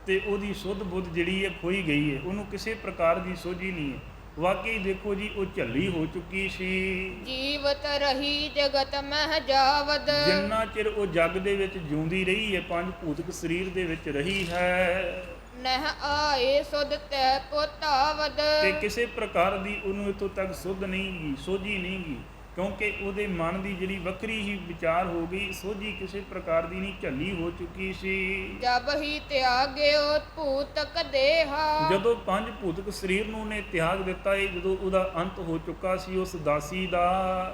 ਤੇ ਉਹਦੀ ਸੁਧ ਬੁੱਧ ਜਿਹੜੀ ਹੈ ਖੋਈ ਗਈ ਹੈ, ਉਹਨੂੰ ਕਿਸੇ ਪ੍ਰਕਾਰ ਦੀ ਸੋਝੀ ਨਹੀਂ ਹੈ। ਵਾਕਈ ਦੇਖੋ ਜੀ ਉਹ ਝੱਲੀ ਹੋ ਚੁੱਕੀ ਸੀ। ਜੀਵਤ ਰਹੀ ਜਗਤ ਮਹਿ ਜਾਵਦ। ਜਿੰਨਾ ਚਿਰ ਉਹ ਜੱਗ ਦੇ ਵਿੱਚ ਜਿਉਂਦੀ ਰਹੀ ਹੈ, ਪੰਜ ਭੂਤਕ ਸਰੀਰ ਦੇ ਵਿੱਚ ਰਹੀ ਹੈ, ਨਹਿ ਆਏ ਸੁਧ ਤੈ ਪੋਤਾਵਦ। ਤੇ ਕਿਸੇ ਪ੍ਰਕਾਰ ਦੀ ਉਹਨੂੰ ਇੱਥੋਂ ਤੱਕ ਸੁਧ ਨਹੀਂ ਗੀ, ਸੋਝੀ ਨਹੀਂ ਗੀ, ਕਿਉਂਕਿ ਉਹਦੇ ਮਨ ਦੀ ਜਿਹੜੀ ਵੱਖਰੀ ਹੀ ਵਿਚਾਰ ਹੋ ਗਈ, ਸੋਝੀ ਕਿਸੇ ਪ੍ਰਕਾਰ ਦੀ ਨਹੀਂ, ਝੱਲੀ ਹੋ ਚੁੱਕੀ ਸੀ। ਜਬ ਹੀ ਤਿਆਗਿਓ ਭੂਤਕ ਦੇਹਾ। ਜਦੋਂ ਪੰਜ ਭੂਤਕ ਸਰੀਰ ਨੂੰ ਉਹਨੇ ਤਿਆਗ ਦਿੱਤਾ ਏ, ਜਦੋਂ ਉਹਦਾ ਅੰਤ ਹੋ ਚੁੱਕਾ ਸੀ ਉਸ ਦਾਸੀ ਦਾ,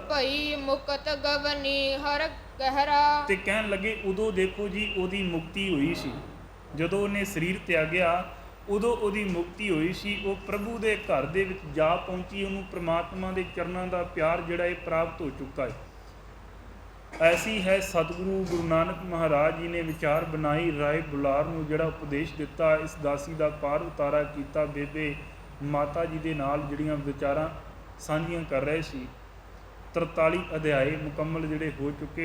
ਭਈ ਮੁਕਤ ਗਵਨੀ ਹਰ ਗਹਿਰਾ। ਤੇ ਕਹਿਣ ਲੱਗੇ ਉਦੋਂ ਦੇਖੋ ਜੀ ਉਹਦੀ ਮੁਕਤੀ ਹੋਈ ਸੀ। ਜਦੋਂ ਉਹਨੇ ਸਰੀਰ ਤਿਆਗਿਆ ਉਦੋਂ ਉਹਦੀ ਮੁਕਤੀ ਹੋਈ ਸੀ। ਉਹ ਪ੍ਰਭੂ ਦੇ ਘਰ ਦੇ ਵਿੱਚ ਜਾ ਪਹੁੰਚੀ, ਉਹਨੂੰ ਪ੍ਰਮਾਤਮਾ ਦੇ ਚਰਨਾਂ ਦਾ ਪਿਆਰ ਜਿਹੜਾ ਇਹ ਪ੍ਰਾਪਤ ਹੋ ਚੁੱਕਾ ਹੈ। ਐਸੀ ਹੈ ਸਤਿਗੁਰੂ ਗੁਰੂ ਨਾਨਕ ਮਹਾਰਾਜ ਜੀ ਨੇ ਵਿਚਾਰ ਬਣਾਈ, ਰਾਏ ਬੁਲਾਰ ਨੂੰ ਜਿਹੜਾ ਉਪਦੇਸ਼ ਦਿੱਤਾ, ਇਸ ਦਾਸੀ ਦਾ ਪਾਰ ਉਤਾਰਾ ਕੀਤਾ। ਬੇਬੇ ਮਾਤਾ ਜੀ ਦੇ ਨਾਲ ਜਿਹੜੀਆਂ ਵਿਚਾਰਾਂ ਸਾਂਝੀਆਂ ਕਰ ਰਹੇ ਸੀ। 43 ਅਧਿਆਏ ਮੁਕੰਮਲ ਜਿਹੜੇ ਹੋ ਚੁੱਕੇ।